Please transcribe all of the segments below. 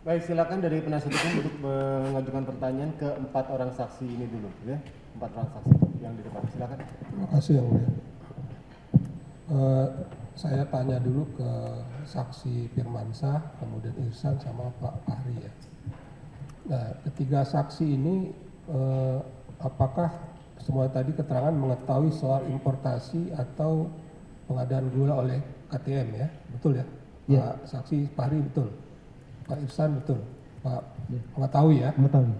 Baik, silakan dari penasihat hukum untuk mengajukan pertanyaan ke 4 orang saksi ini dulu, ya. 4 orang saksi yang di depan, silakan. Terima kasih Yang Mulia. Saya tanya dulu ke saksi Firmansyah, kemudian Ihsan sama Pak Fahri ya. Nah, ketiga saksi ini apakah semua tadi keterangan mengetahui soal importasi atau pengadaan gula oleh KTM ya? Betul ya? Ya. Pak saksi Fahri betul. Pak Ihsan betul. Pak mengetahui ya? Mengetahui.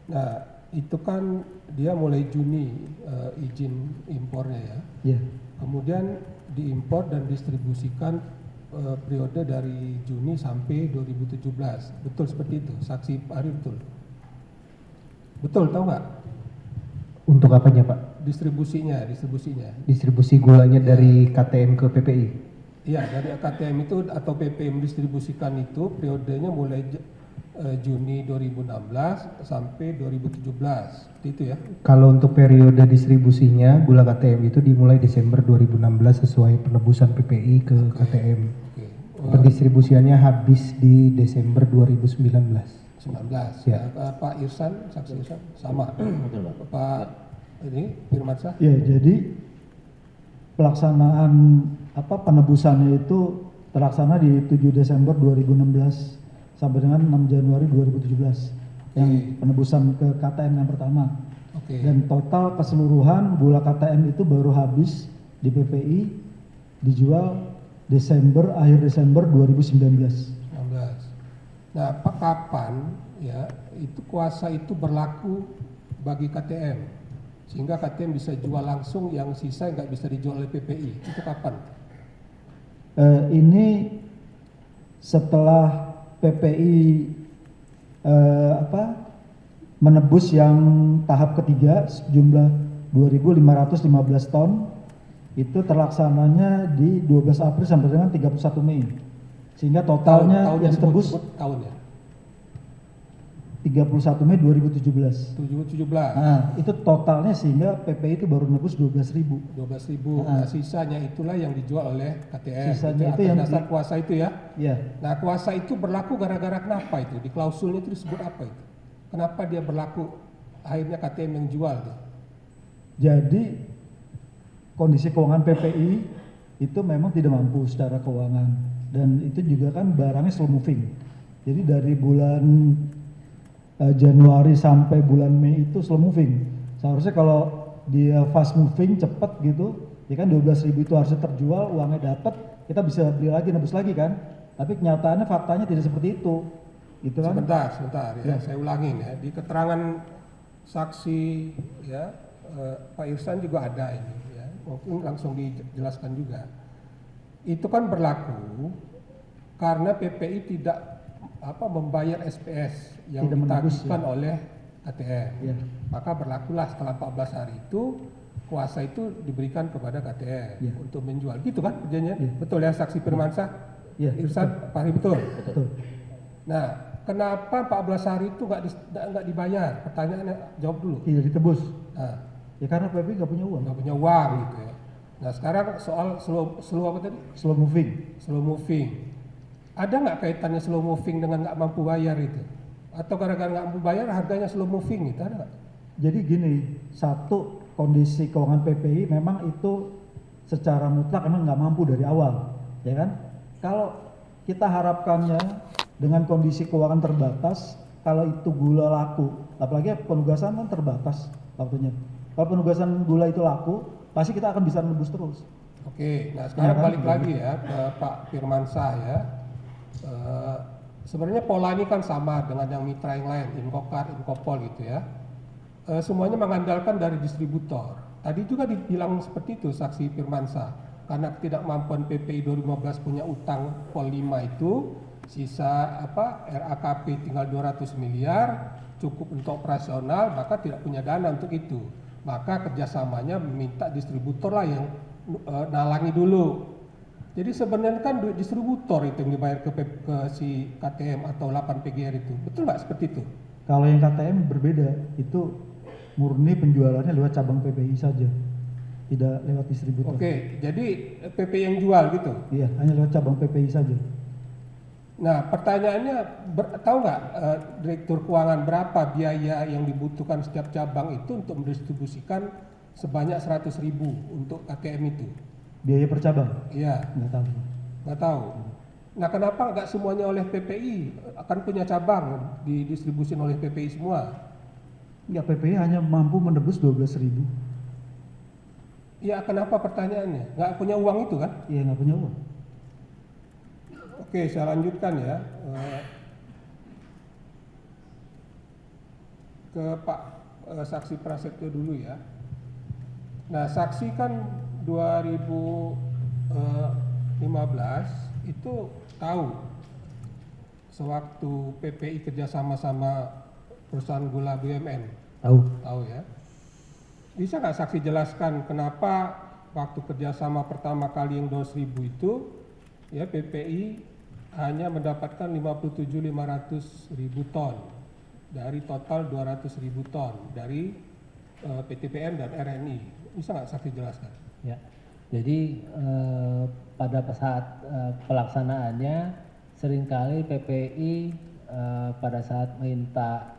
Nah, itu kan dia mulai Juni izin impornya ya. Ya. Kemudian diimpor dan distribusikan periode dari Juni sampai 2017. Betul seperti itu, saksi Pak Ari betul. Betul, tahu nggak? Untuk apanya Pak? Distribusinya. Distribusi gulanya dari KTM ke PPI? Iya, dari KTM itu atau PPI mendistribusikan itu periodenya mulai Juni 2016 sampai 2017. Seperti itu ya. Kalau untuk periode distribusinya gula KTM itu dimulai Desember 2016 sesuai penebusan PPI ke KTM. Oke. Pendistribusiannya habis di Desember 2019. 19. Ya. Pak Irsan, saksi Irsan sama. Betul, Pak. Pak ini Firmansyah. Ya, jadi pelaksanaan penebusannya itu terlaksana di 7 Desember 2016 sampai dengan 6 Januari 2017 yang penebusan ke KTM yang pertama. Oke. Dan total keseluruhan gula KTM itu baru habis di PPI dijual akhir Desember 2019. 19. Nah, Pak, kapan ya itu kuasa itu berlaku bagi KTM sehingga KTM bisa jual langsung, yang sisa nggak bisa dijual oleh PPI, itu kapan? Ini setelah PPI menebus yang tahap ketiga sejumlah 2.515 ton itu terlaksananya di 12 April sampai dengan 31 Mei. Sehingga totalnya yang ditebus tahun ya. 31 Mei 2017. 17. Nah, itu totalnya sehingga PPI itu baru nebus 12.000. 12.000. Nah, sisanya itulah yang dijual oleh KTM. Sisanya itu atas yang dasar kuasa itu ya. Ya. Nah, kuasa itu berlaku gara-gara kenapa itu? Di klausulnya itu disebut apa itu? Kenapa dia berlaku akhirnya KTM yang jual tuh? Jadi kondisi keuangan PPI itu memang tidak mampu secara keuangan dan itu juga kan barangnya slow moving. Jadi dari bulan Januari sampai bulan Mei itu slow moving. Seharusnya kalau dia fast moving cepat gitu, ya kan 12.000 itu harusnya terjual, uangnya dapat, kita bisa beli lagi, nebus lagi kan. Tapi kenyataannya faktanya tidak seperti itu. Gitu kan? Sebentar ya, saya ulangin ya. Di keterangan saksi ya Pak Irsan juga ada ini ya. Mungkin langsung dijelaskan juga. Itu kan berlaku karena PPI tidak membayar SPS yang Tidak menebus, ditagihkan oleh KTM. Ya. Maka berlakulah setelah 14 hari itu kuasa itu diberikan kepada KTM Ya. untuk menjual. Gitu kan perjanjiannya? Ya. Betul ya saksi Firmansyah? Ya, Irsan, Fahri betul. Betul. Nah, kenapa 14 hari itu nggak dibayar? Pertanyaannya jawab dulu. Tidak ditebus. Nah, Ya karena PPI nggak punya uang. nggak punya uang gitu ya. Nah, sekarang soal slow apa tadi? Slow moving. Slow moving. Ada nggak kaitannya slow moving dengan nggak mampu bayar itu? Atau gara-gara nggak mampu bayar harganya slow moving itu ada nggak? Jadi gini, satu kondisi keuangan PPI memang itu secara mutlak memang nggak mampu dari awal, ya kan? Kalau kita harapkannya dengan kondisi keuangan terbatas, kalau itu gula laku, apalagi penugasan kan terbatas waktunya. Kalau penugasan gula itu laku, pasti kita akan bisa nebus terus. Oke, nah sekarang Ya kan? balik lagi ya ke Pak Firmansyah ya. Sebenarnya pola ini kan sama dengan yang mitra yang lain, Inkokar, Inkopol gitu ya. Semuanya mengandalkan dari distributor. Tadi juga dibilang seperti itu saksi Firmansyah. Karena ketidakmampuan PPI 2015 punya utang Pol 5 itu, sisa RAKP tinggal 200 miliar, cukup untuk operasional, maka tidak punya dana untuk itu. Maka kerjasamanya meminta distributor lah yang nalangi dulu. Jadi sebenarnya kan duit distributor itu yang dibayar ke si KTM atau 8 PGR itu. Betul nggak seperti itu? Kalau yang KTM berbeda, itu murni penjualannya lewat cabang PPI saja, tidak lewat distributor. Oke, jadi PPI yang jual gitu. Iya, hanya lewat cabang PPI saja. Nah, pertanyaannya, tahu nggak Direktur Keuangan berapa biaya yang dibutuhkan setiap cabang itu untuk mendistribusikan sebanyak 100.000 untuk ATM itu? Biaya per cabang? Iya, Nggak tahu. nggak tahu. Nah, kenapa nggak semuanya oleh PPI? Akan punya cabang, didistribusin oleh PPI semua. Ya PPI hanya mampu menebus 12.000. Ya, kenapa pertanyaannya? Nggak punya uang itu kan? Iya nggak punya uang. Oke, saya lanjutkan ya. Ke Pak Saksi Prasetyo dulu ya. Nah, saksi kan 2015 itu tahu sewaktu PPI kerjasama sama perusahaan gula BUMN. Tahu ya. Bisa nggak saksi jelaskan kenapa waktu kerjasama pertama kali yang 200.000 itu ya PPI hanya mendapatkan 57.500.000 ton dari total 200.000 ton dari PTPN dan RNI. Bisa nggak saksi jelaskan? Ya, jadi pada saat pelaksanaannya seringkali PPI pada saat minta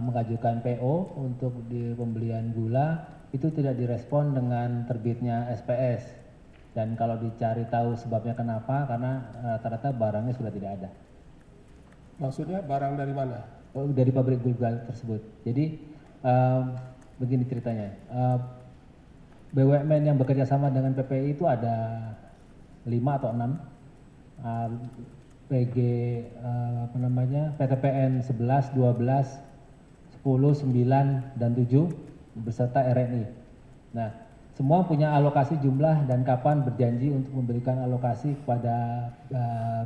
mengajukan PO untuk di pembelian gula itu tidak direspon dengan terbitnya SPS, dan kalau dicari tahu sebabnya kenapa, karena rata-rata barangnya sudah tidak ada. Maksudnya barang dari mana? Dari pabrik gula tersebut. Jadi begini ceritanya, BUMN yang bekerja sama dengan PPI itu ada 5 atau 6, PG PTPN 11, 12, 10, 9, dan 7 beserta RNI. Nah, semua punya alokasi jumlah dan kapan berjanji untuk memberikan alokasi kepada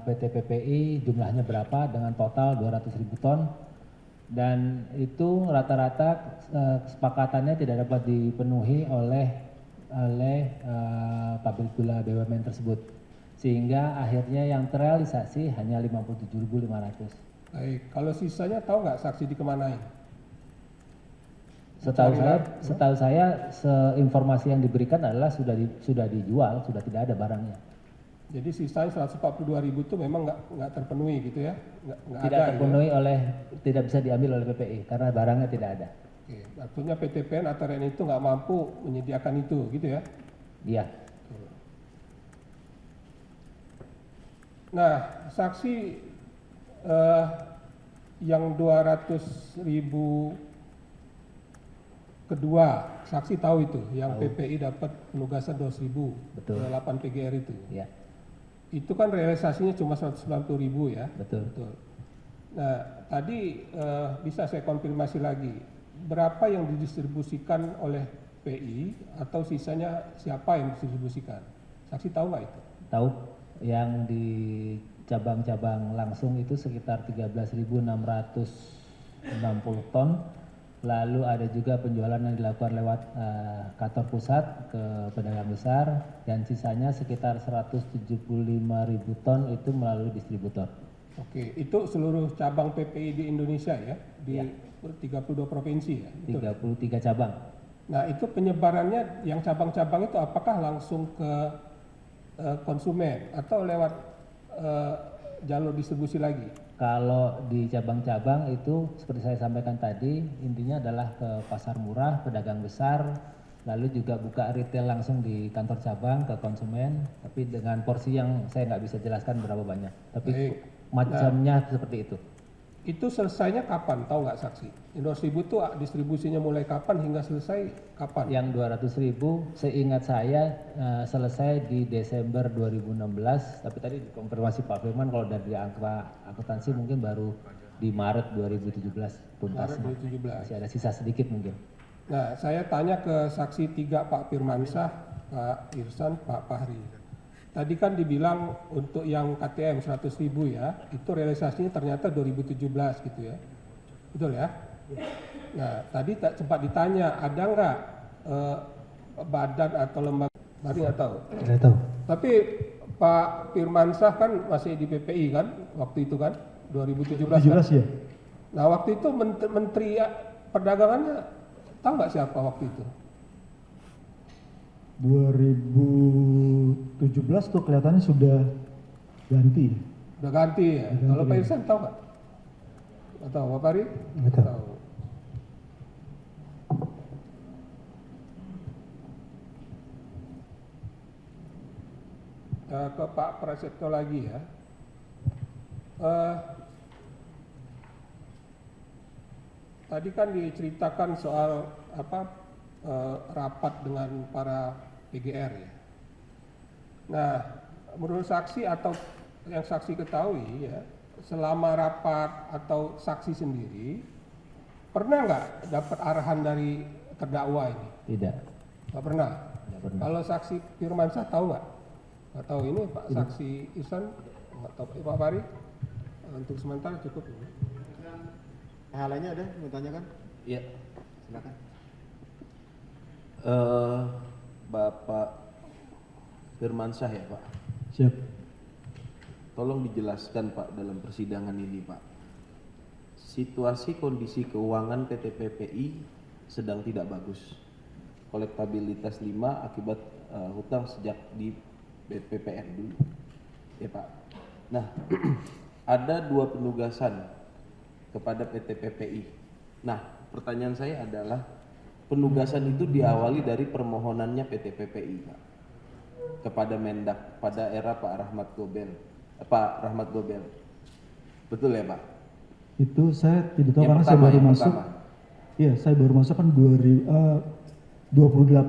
PT PPI, jumlahnya berapa dengan total 200.000 ton, dan itu rata-rata kesepakatannya tidak dapat dipenuhi oleh pabrik gula BUMN tersebut, sehingga akhirnya yang terrealisasi hanya 57.500. Baik, kalau sisanya tahu nggak saksi dikemanain? Setahu saya informasi yang diberikan adalah sudah dijual, sudah tidak ada barangnya. Jadi sisanya 142.000 itu memang nggak terpenuhi gitu ya? Nggak Tidak ada, terpenuhi ya? tidak bisa diambil oleh PPI karena barangnya tidak ada. Oke, artinya PTPN atau RNI itu nggak mampu menyediakan itu gitu ya? Iya. Nah, saksi yang 200.000 kedua, saksi tahu itu, yang Tahu. PPI dapat penugasan 200.000, Betul. 8 PGR itu. Ya, Itu kan realisasinya cuma 190.000 ya? betul. Betul. Nah, tadi bisa saya konfirmasi lagi, berapa yang didistribusikan oleh PI atau sisanya siapa yang didistribusikan? Saksi tahu nggak itu? Tahu yang di cabang-cabang langsung itu sekitar 13.660 ton. Lalu ada juga penjualan yang dilakukan lewat kantor pusat ke pedagang besar, dan sisanya sekitar 175.000 ton itu melalui distributor. Oke, itu seluruh cabang PPI di Indonesia ya? Di Ya. 32 provinsi ya? Betul. 33 cabang. Nah, itu penyebarannya yang cabang-cabang itu apakah langsung ke konsumen atau lewat jalur distribusi lagi? Kalau di cabang-cabang itu seperti saya sampaikan tadi, intinya adalah ke pasar murah, pedagang besar, lalu juga buka retail langsung di kantor cabang ke konsumen, tapi dengan porsi yang saya nggak bisa jelaskan berapa banyak. Tapi Baik. macamnya seperti itu. Itu selesainya kapan? Tahu nggak saksi? 200.000 itu distribusinya mulai kapan hingga selesai kapan? Yang 200.000 seingat saya selesai di Desember 2016, tapi tadi dikonfirmasi Pak Firman kalau dari angka akuntansi mungkin baru di Maret 2017 tuntas. Maret 2017. Masih ada sisa sedikit mungkin. Nah, saya tanya ke saksi 3 Pak Firmansyah, Pak Irsan, Pak Fahri. Tadi kan dibilang untuk yang KTM 100.000 ya, itu realisasinya ternyata 2017 gitu ya. Betul ya? Nah, tadi sempat ditanya, ada nggak badan atau lembaga, tadi nggak tahu. Tidak tahu. Tapi Pak Firmansyah kan masih di PPI kan, waktu itu kan, 2017 kan? 17 ya? Nah, waktu itu Menteri Perdagangannya, tahu nggak siapa waktu itu? 2017 tuh kelihatannya sudah ganti. Udah ganti ya. Kalau Pak Irsan tahu nggak? Nggak tahu, Pak Pari? Nggak tahu. Ke Pak Prasetyo lagi ya. Tadi kan diceritakan soal rapat dengan para PGR ya. Nah, menurut saksi atau yang saksi ketahui ya, selama rapat atau saksi sendiri pernah nggak dapat arahan dari terdakwa ini? Tidak. Nggak pernah. Tidak pernah. Kalau saksi Firmansyah tahu nggak? Nggak tahu ini Pak saksi Ihsan, nggak tahu Pak Fari. Untuk sementara cukup. Hal lainnya ada mau tanyakan? Iya, Silakan. Bapak Firmansyah ya Pak. Siap. Tolong dijelaskan Pak dalam persidangan ini Pak. Situasi kondisi keuangan PT PPI sedang tidak bagus. Kolektabilitas 5 akibat hutang sejak di BPPR dulu. Ya Pak. Nah, ada 2 penugasan kepada PT PPI. Nah, pertanyaan saya adalah penugasan itu diawali dari permohonannya PT PPI Pak kepada Mendak pada era Pak Rahmat Gobel. Betul ya Pak? Itu saya tidak tahu Yang karena saya pertama, baru yang masuk. pertama. Iya, saya baru masuk kan 28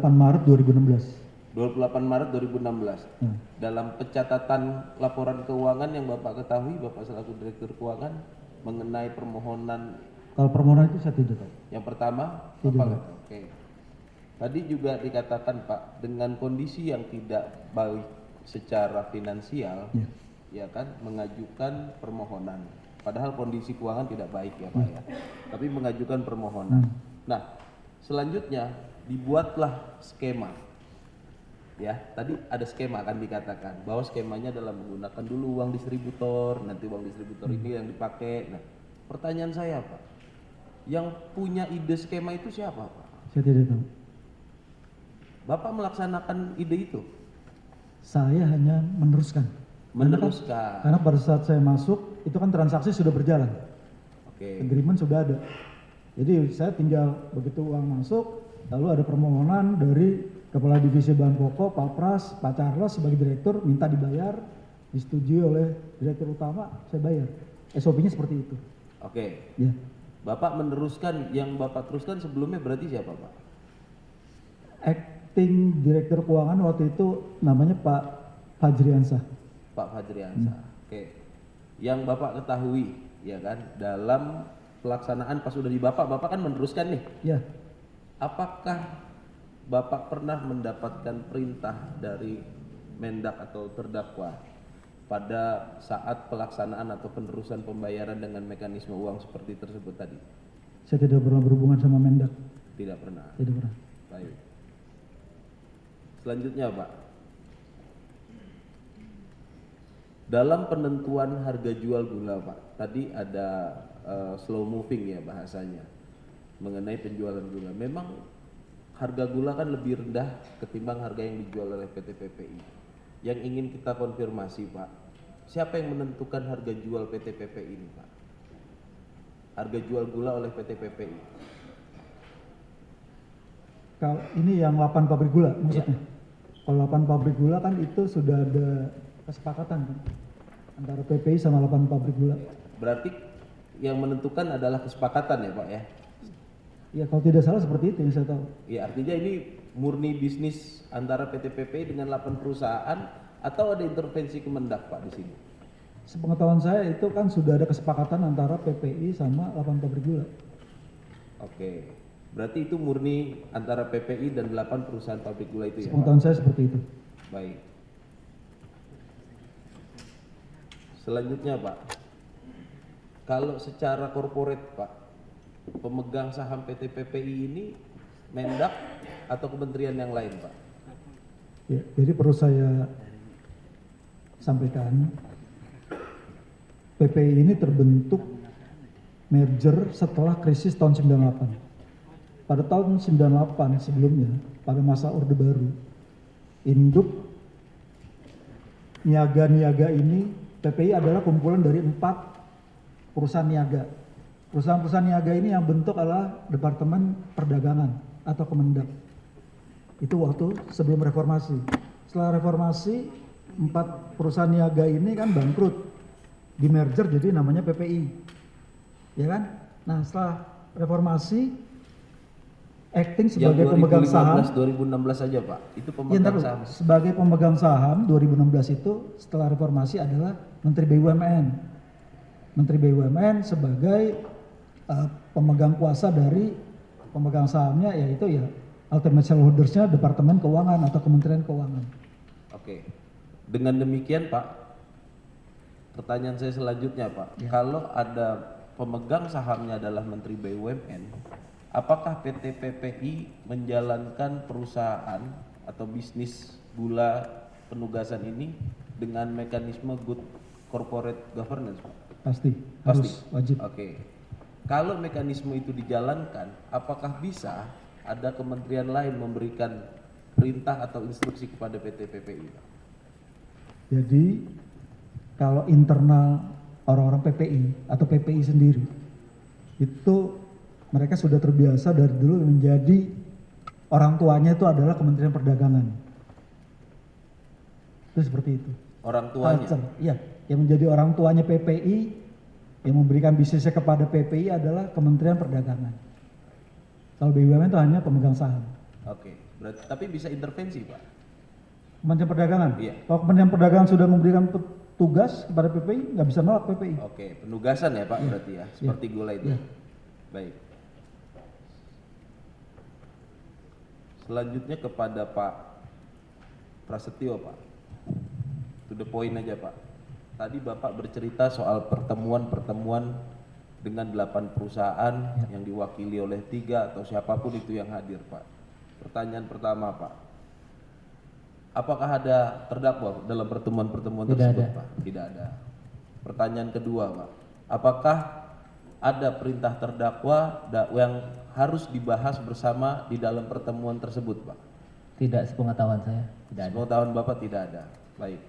Maret 2016. 28 Maret 2016. Hmm. Dalam pencatatan laporan keuangan yang Bapak ketahui, Bapak selaku Direktur Keuangan mengenai permohonan Kalau permohonan itu saya tidak tahu. yang pertama, Tidak. Bapak nggak tahu. Oke. Tadi juga dikatakan Pak, dengan kondisi yang tidak baik secara finansial, Ya. ya kan, mengajukan permohonan. Padahal kondisi keuangan tidak baik ya Pak ya. Tapi mengajukan permohonan. Nah, selanjutnya dibuatlah skema. Ya, tadi ada skema kan dikatakan bahwa skemanya adalah menggunakan dulu uang distributor, nanti uang distributor ini yang dipakai. Nah, pertanyaan saya Pak, yang punya ide skema itu siapa Pak? Saya tidak tahu. Bapak melaksanakan ide itu? Saya hanya meneruskan. Meneruskan. Karena pada saat saya masuk, itu kan transaksi sudah berjalan. Oke. Agreement sudah ada. Jadi saya tinggal begitu uang masuk, lalu ada permohonan dari Kepala Divisi Bahan Pokok, Pak Pras, Pak Charles sebagai direktur minta dibayar, disetujui oleh direktur utama, saya bayar. SOP-nya seperti itu. Oke. Ya. Bapak meneruskan, yang Bapak teruskan sebelumnya berarti siapa Pak? Acting Direktur Keuangan waktu itu namanya Pak Fajriansah. Pak Fajriansah. Oke. Yang Bapak ketahui, ya kan, dalam pelaksanaan pas sudah di Bapak kan meneruskan nih. Ya, Apakah Bapak pernah mendapatkan perintah dari Mendak atau terdakwa pada saat pelaksanaan atau penerusan pembayaran dengan mekanisme uang seperti tersebut tadi? saya tidak pernah berhubungan sama Mendak. Tidak pernah. Tidak pernah. Baik. Selanjutnya Pak, dalam penentuan harga jual gula Pak, tadi ada slow moving ya bahasanya mengenai penjualan gula. Memang harga gula kan lebih rendah ketimbang harga yang dijual oleh PT PPI. Yang ingin kita konfirmasi Pak, siapa yang menentukan harga jual PT PPI ini Pak? Harga jual gula oleh PT PPI. Kalau ini yang 8 pabrik gula maksudnya. Kalau 8 pabrik gula kan itu sudah ada kesepakatan kan antara PPI sama 8 pabrik gula. Berarti yang menentukan adalah kesepakatan ya Pak ya? Ya kalau tidak salah seperti itu yang saya tahu. Ya artinya ini murni bisnis antara PT PPI dengan 8 perusahaan atau ada intervensi Kemendak Pak di sini? Sepengetahuan saya itu kan sudah ada kesepakatan antara PPI sama 8 pabrik gula. Oke. Berarti itu murni antara PPI dan 8 perusahaan pabrik gula itu ya Pak? Sepengetahuan saya seperti itu. Baik. Selanjutnya Pak, kalau secara korporat Pak, pemegang saham PT PPI ini Mendak atau kementerian yang lain Pak? Ya, jadi perlu saya sampaikan, PPI ini terbentuk merger setelah krisis tahun 98. Pada tahun 98 sebelumnya, pada masa Orde Baru, induk niaga-niaga ini PPI adalah kumpulan dari 4 perusahaan niaga. Perusahaan-perusahaan niaga ini yang bentuk adalah Departemen Perdagangan atau Kemendak. Itu waktu sebelum reformasi. Setelah reformasi, 4 perusahaan niaga ini kan bangkrut, di merger jadi namanya PPI, ya kan? Nah setelah reformasi, acting sebagai pemegang saham. 2016 saja Pak, itu Ya, pemegang saham. sebagai pemegang saham 2016 itu setelah reformasi adalah Menteri BUMN. Menteri BUMN sebagai pemegang kuasa dari pemegang sahamnya, yaitu ya ultimate shareholders-nya Departemen Keuangan atau Kementerian Keuangan. Oke. Dengan demikian Pak, pertanyaan saya selanjutnya Pak, kalau ada pemegang sahamnya adalah Menteri BUMN, apakah PT PPI menjalankan perusahaan atau bisnis gula penugasan ini dengan mekanisme good corporate governance Pak? Pasti, Pasti. harus wajib. Oke. Kalau mekanisme itu dijalankan, apakah bisa ada kementerian lain memberikan perintah atau instruksi kepada PT PPI Pak? Jadi kalau internal orang-orang PPI atau PPI sendiri itu mereka sudah terbiasa dari dulu menjadi orang tuanya itu adalah Kementerian Perdagangan. Itu seperti itu. Orang tuanya? Culture, iya, yang menjadi orang tuanya PPI, yang memberikan bisnisnya kepada PPI adalah Kementerian Perdagangan. Kalau BUMN itu hanya pemegang saham. Oke, berarti tapi bisa intervensi Pak? Kementerian Perdagangan. Iya. Kalau Kementerian Perdagangan sudah memberikan tugas kepada PPI, nggak bisa nolak PPI. Oke, penugasan ya Pak berarti ya, seperti gula itu. Iya. Baik. Selanjutnya kepada Pak Prasetyo Pak. To the point aja Pak. Tadi Bapak bercerita soal pertemuan-pertemuan dengan 8 perusahaan yang diwakili oleh 3 atau siapapun itu yang hadir Pak. Pertanyaan pertama Pak, apakah ada terdakwa dalam pertemuan-pertemuan Tidak tersebut ada. Pak? Tidak ada. Pertanyaan kedua Pak, apakah ada perintah terdakwa yang harus dibahas bersama di dalam pertemuan tersebut Pak? Tidak sepengetahuan saya, tidak ada. Pengetahuan Bapak tidak ada. Baik.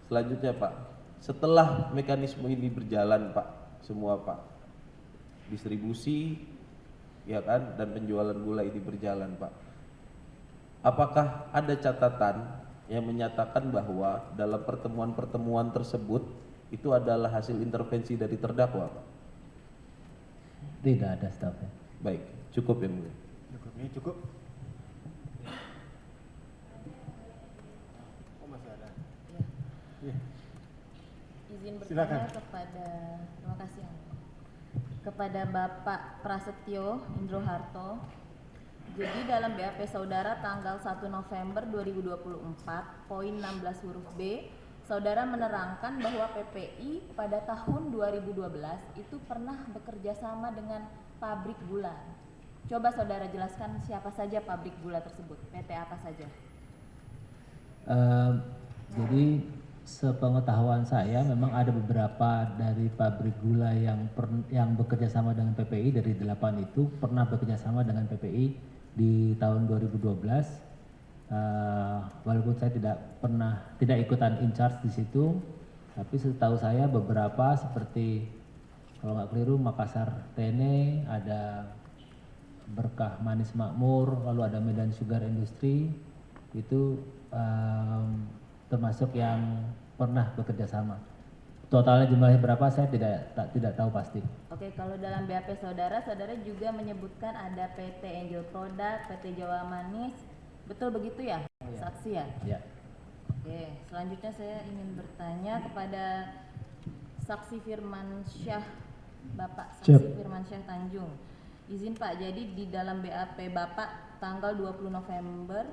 Selanjutnya Pak, setelah mekanisme ini berjalan Pak, semua Pak, distribusi ya kan dan penjualan gula ini berjalan Pak, apakah ada catatan yang menyatakan bahwa dalam pertemuan-pertemuan tersebut itu adalah hasil intervensi dari terdakwa Pak? Tidak ada stafnya. Baik, cukup yang mulia. Cukup, ini cukup. Oh masih ada. Iya. Izin Silakan. bertanya kepada, terima kasih Yang Mulia. Kepada Bapak Prasetyo Indro Harto. Jadi dalam BAP saudara tanggal 1 November 2024, poin 16 huruf B, saudara menerangkan bahwa PPI pada tahun 2012 itu pernah bekerja sama dengan pabrik gula. Coba saudara jelaskan siapa saja pabrik gula tersebut, PT apa saja? Jadi sepengetahuan saya memang ada beberapa dari pabrik gula yang bekerja sama dengan PPI, dari 8 itu pernah bekerja sama dengan PPI di tahun 2012. Walaupun saya tidak ikutan in charge di situ, tapi setahu saya beberapa seperti kalau nggak keliru Makassar Tene, ada Berkah Manis Makmur, lalu ada Medan Sugar Industry, itu termasuk yang pernah bekerja sama. Totalnya jumlahnya berapa saya tidak tahu pasti. Oke, kalau dalam BAP saudara juga menyebutkan ada PT Angel Product, PT Jawa Manis, betul begitu ya, saksi ya? Ya. Oke, selanjutnya saya ingin bertanya kepada Saksi Firman Syah, Bapak Saksi Siap. Firman Syah Tanjung. Izin Pak, jadi di dalam BAP Bapak tanggal 20 November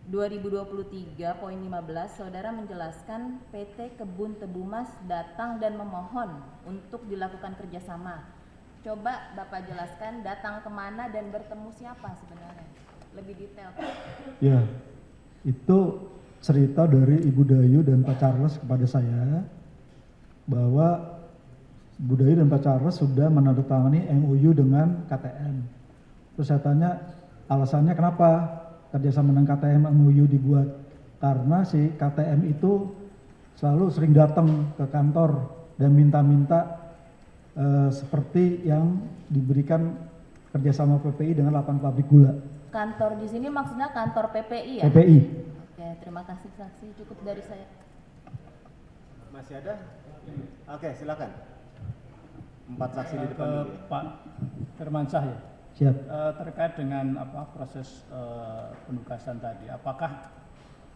2023 poin 15 saudara menjelaskan PT Kebun Tebu Mas datang dan memohon untuk dilakukan kerjasama. Coba Bapak jelaskan datang kemana dan bertemu siapa sebenarnya, lebih detail. Ya, itu cerita dari Ibu Dayu dan Pak Charles kepada saya bahwa Ibu Dayu dan Pak Charles sudah menandatangani MOU dengan KTM. Terus saya tanya alasannya kenapa kerjasama dengan KTM MOU dibuat, karena si KTM itu selalu sering datang ke kantor dan minta-minta seperti yang diberikan kerjasama PPI dengan 8 pabrik gula. Kantor di sini maksudnya kantor PPI ya? PPI. Oke, terima kasih saksi. Cukup dari saya. Masih ada? Oke, silakan. 4 saksi di depan Ke dulu. Pak Firmansyah ya. Siap. Terkait dengan proses penugasan tadi, apakah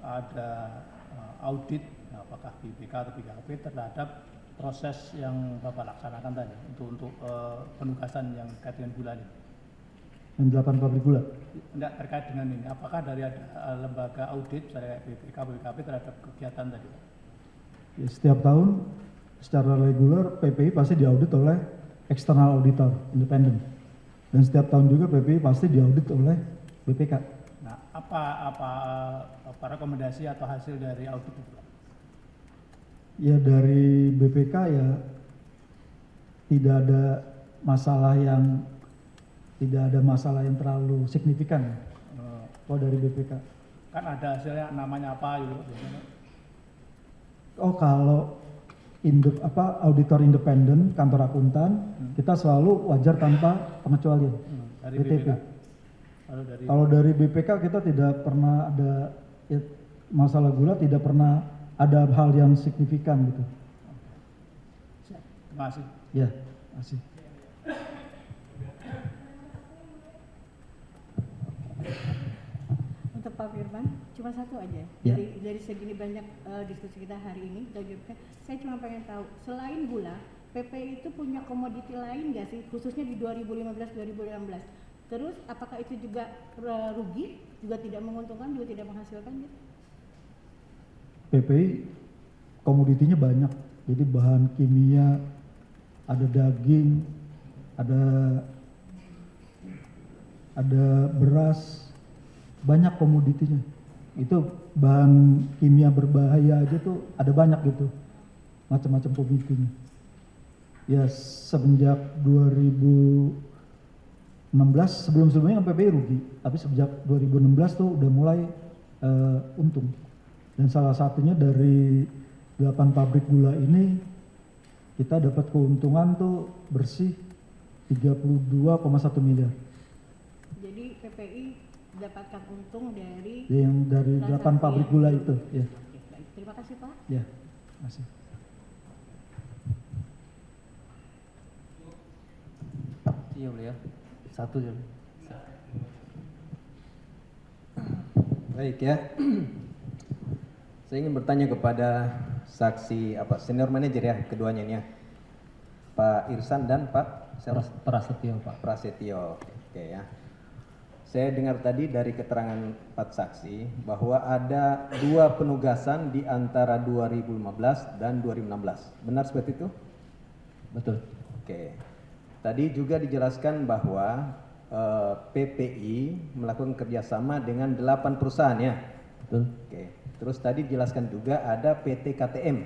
ada audit, apakah BPK atau BKP terhadap proses yang Bapak laksanakan tadi untuk penugasan yang terkait dengan gula ini? Dan 8 pabrik gula. Tidak terkait dengan ini, apakah dari ada lembaga audit misalnya BPK, BKP terhadap kegiatan tadi? Ya, setiap tahun secara reguler PPI pasti diaudit oleh external auditor independen. Dan setiap tahun juga PPI pasti diaudit oleh BPK. Nah, apa rekomendasi atau hasil dari audit itu? Ya dari BPK ya tidak ada masalah yang terlalu signifikan. Kalau dari BPK. Kan ada hasilnya namanya apa gitu. Oh kalau auditor independen kantor akuntan kita selalu wajar tanpa pengecualian. Dari BTP. BPK. Kalau dari BPK kita tidak pernah ada ya, masalah gula, tidak pernah ada hal yang signifikan gitu. Terima kasih. Ya, masih. Untuk Pak Firman, cuma satu aja. Ya. Dari segini banyak diskusi kita hari ini, saya cuma pengen tahu, selain gula, PPI itu punya komoditi lain nggak sih, khususnya di 2015-2016? Terus, apakah itu juga rugi, juga tidak menguntungkan, juga tidak menghasilkan? Gitu? PPI komoditinya banyak, jadi bahan kimia, ada daging, ada beras, banyak komoditinya. Itu bahan kimia berbahaya aja tuh ada banyak gitu, macam-macam komoditinya. Ya semenjak 2016, sebelum-sebelumnya PPI rugi, tapi sejak 2016 tuh udah mulai untung. Dan salah satunya dari 8 pabrik gula ini kita dapat keuntungan tuh bersih 32,1 miliar. Jadi PPI mendapatkan untung dari Yang dari 8 pabrik gula itu, ya. Oke, baik. Terima kasih Pak. Ya, masih. Iya beliau. Satu ya. Baik ya. Saya ingin bertanya kepada saksi senior manajer ya keduanya ini ya. Pak Irsan dan Pak Prasetyo Pak. Prasetyo. Oke ya. Saya dengar tadi dari keterangan 4 saksi bahwa ada 2 penugasan di antara 2015 dan 2016. Benar seperti itu? Betul. Oke. Tadi juga dijelaskan bahwa PPI melakukan kerjasama dengan 8 perusahaan ya. Betul. Oke. Terus tadi dijelaskan juga ada PT KTM.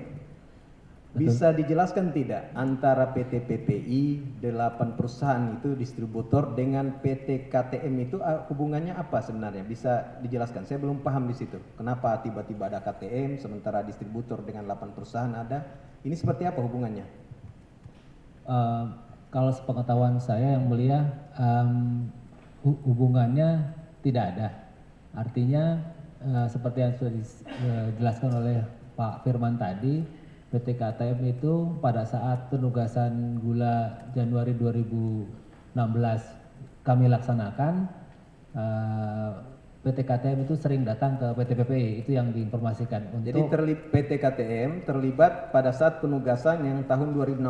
Bisa dijelaskan tidak antara PT PPI 8 perusahaan itu distributor dengan PT KTM itu hubungannya apa sebenarnya? Bisa dijelaskan? Saya belum paham di situ. Kenapa tiba-tiba ada KTM sementara distributor dengan 8 perusahaan ada? Ini seperti apa hubungannya? Kalau sepengetahuan saya yang mulia hubungannya tidak ada. Artinya seperti yang sudah dijelaskan oleh Pak Firman tadi, PT KTM itu pada saat penugasan gula Januari 2016 kami laksanakan, PT KTM itu sering datang ke PT PPI, itu yang diinformasikan. Jadi PT KTM terlibat pada saat penugasan yang tahun 2016?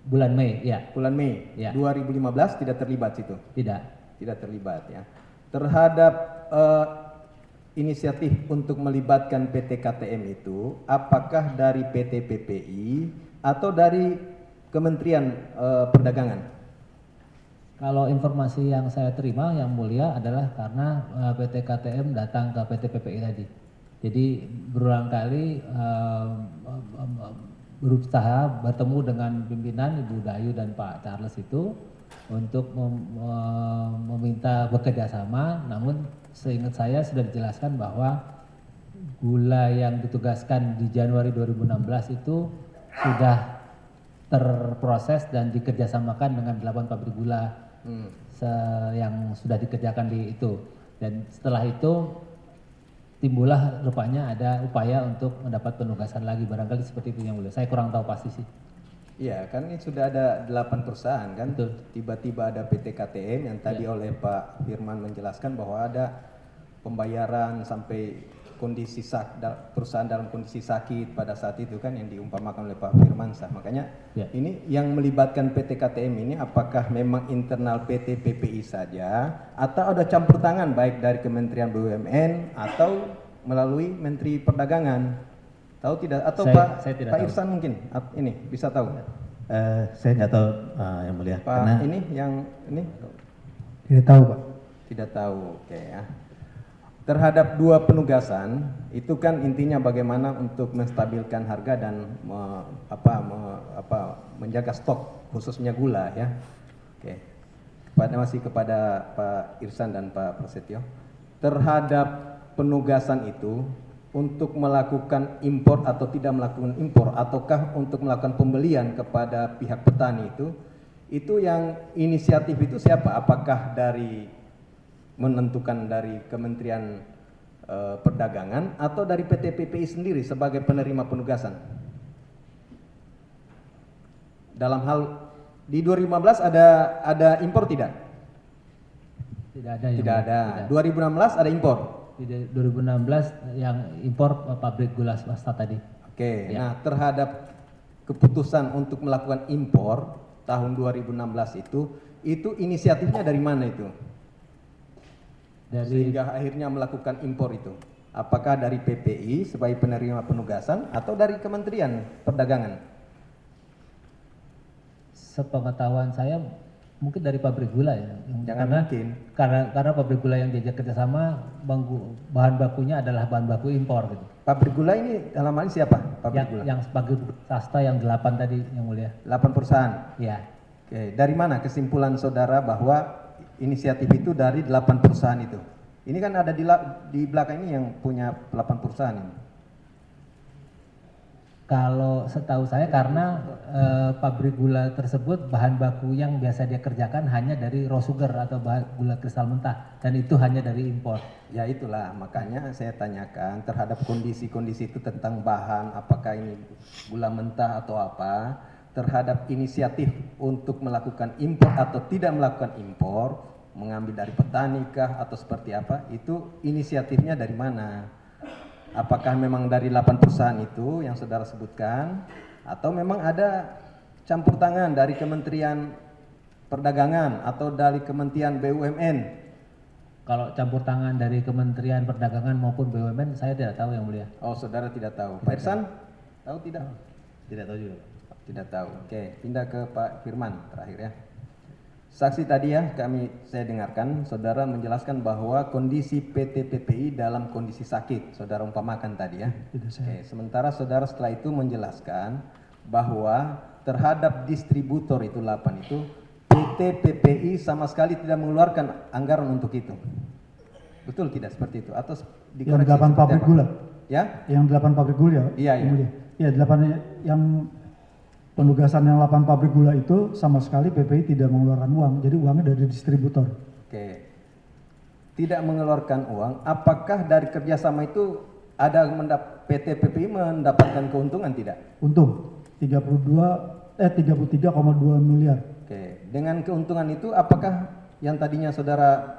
Bulan Mei, ya. Bulan Mei, ya. 2015 tidak terlibat situ? Tidak. Tidak terlibat ya. Terhadap inisiatif untuk melibatkan PT KTM itu, apakah dari PT PPI atau dari Kementerian Perdagangan? Kalau informasi yang saya terima yang mulia adalah karena PT KTM datang ke PT PPI tadi. Jadi berulang kali berusaha bertemu dengan pimpinan Ibu Dayu dan Pak Charles itu untuk meminta bekerja sama, namun seingat saya sudah dijelaskan bahwa gula yang ditugaskan di Januari 2016 itu sudah terproses dan dikerjasamakan dengan 8 pabrik gula yang sudah dikerjakan di itu. Dan setelah itu timbullah rupanya ada upaya untuk mendapat penugasan lagi, barangkali seperti itu yang mulia. Saya kurang tahu pasti sih. Iya, kan ini sudah ada 8 perusahaan kan. Tiba-tiba ada PT KTM yang tadi oleh Pak Firman menjelaskan bahwa ada pembayaran sampai kondisi perusahaan dalam kondisi sakit pada saat itu kan yang diumpamakan oleh Pak Firmansyah. Makanya ini yang melibatkan PT KTM ini apakah memang internal PT PPI saja atau ada campur tangan baik dari Kementerian BUMN atau melalui Menteri Perdagangan? Tahu tidak? Atau saya tidak Pak tahu. Irsan mungkin ini bisa tahu? Saya nggak tahu yang mulia. Pak Karena ini yang ini Tidak tahu, Pak. tidak tahu. Oke ya. Terhadap 2 penugasan itu kan intinya bagaimana untuk menstabilkan harga dan menjaga stok khususnya gula ya. Oke. Masih kepada Pak Irsan dan Pak Prasetyo. Terhadap penugasan itu untuk melakukan impor atau tidak melakukan impor ataukah untuk melakukan pembelian kepada pihak petani itu yang inisiatif itu siapa? Apakah dari menentukan dari Kementerian Perdagangan atau dari PT PPI sendiri sebagai penerima penugasan? Dalam hal di 2015 ada impor tidak? Tidak ada. Tidak ada. 2016 ada impor. Di 2016 yang impor pabrik gula swasta tadi. Oke. Nah, terhadap keputusan untuk melakukan impor tahun 2016 itu inisiatifnya dari mana itu? Sehingga akhirnya melakukan impor itu. Apakah dari PPI sebagai penerima penugasan atau dari Kementerian Perdagangan? Sepengetahuan saya mungkin dari pabrik gula ya. Karena pabrik gula yang diajak kerjasama bahan bakunya adalah bahan baku impor gitu. Pabrik gula ini dalam hal ini siapa? Pabrik gula. Yang pabrik swasta yang 8 tadi yang mulia. 8 perusahaan. Ya. Oke, dari mana kesimpulan saudara bahwa inisiatif itu dari 8 perusahaan itu? Ini kan ada di belakang ini yang punya 8 perusahaan ini. Kalau setahu saya karena pabrik gula tersebut bahan baku yang biasa dia kerjakan hanya dari raw sugar atau bahan gula kristal mentah dan itu hanya dari impor. Ya itulah makanya saya tanyakan terhadap kondisi-kondisi itu tentang bahan apakah ini gula mentah atau apa, terhadap inisiatif untuk melakukan impor atau tidak melakukan impor, mengambil dari petani kah atau seperti apa, itu inisiatifnya dari mana? Apakah memang dari 8 perusahaan itu yang saudara sebutkan atau memang ada campur tangan dari Kementerian Perdagangan atau dari Kementerian BUMN? Kalau campur tangan dari Kementerian Perdagangan maupun BUMN saya tidak tahu yang mulia. Oh, saudara tidak tahu. Pak Irsan tahu tidak? tidak tahu juga. Tidak tahu. Oke, pindah ke Pak Firman terakhir ya. Saksi tadi ya saya dengarkan saudara menjelaskan bahwa kondisi PT PPI dalam kondisi sakit, saudara umpamakan tadi ya. Oke, sementara saudara setelah itu menjelaskan bahwa terhadap distributor itu 8 itu PT PPI sama sekali tidak mengeluarkan anggaran untuk itu. Betul tidak seperti itu? Atau Yang 8 pabrik gula. Ya? Yang 8 pabrik gula. Iya, iya. Ya, 8 yang penugasan yang 8 pabrik gula itu sama sekali PPI tidak mengeluarkan uang, jadi uangnya dari distributor. Oke. Tidak mengeluarkan uang, apakah dari kerjasama itu ada PT PPI mendapatkan keuntungan tidak? Untung 33,2 miliar. Oke. Dengan keuntungan itu apakah yang tadinya saudara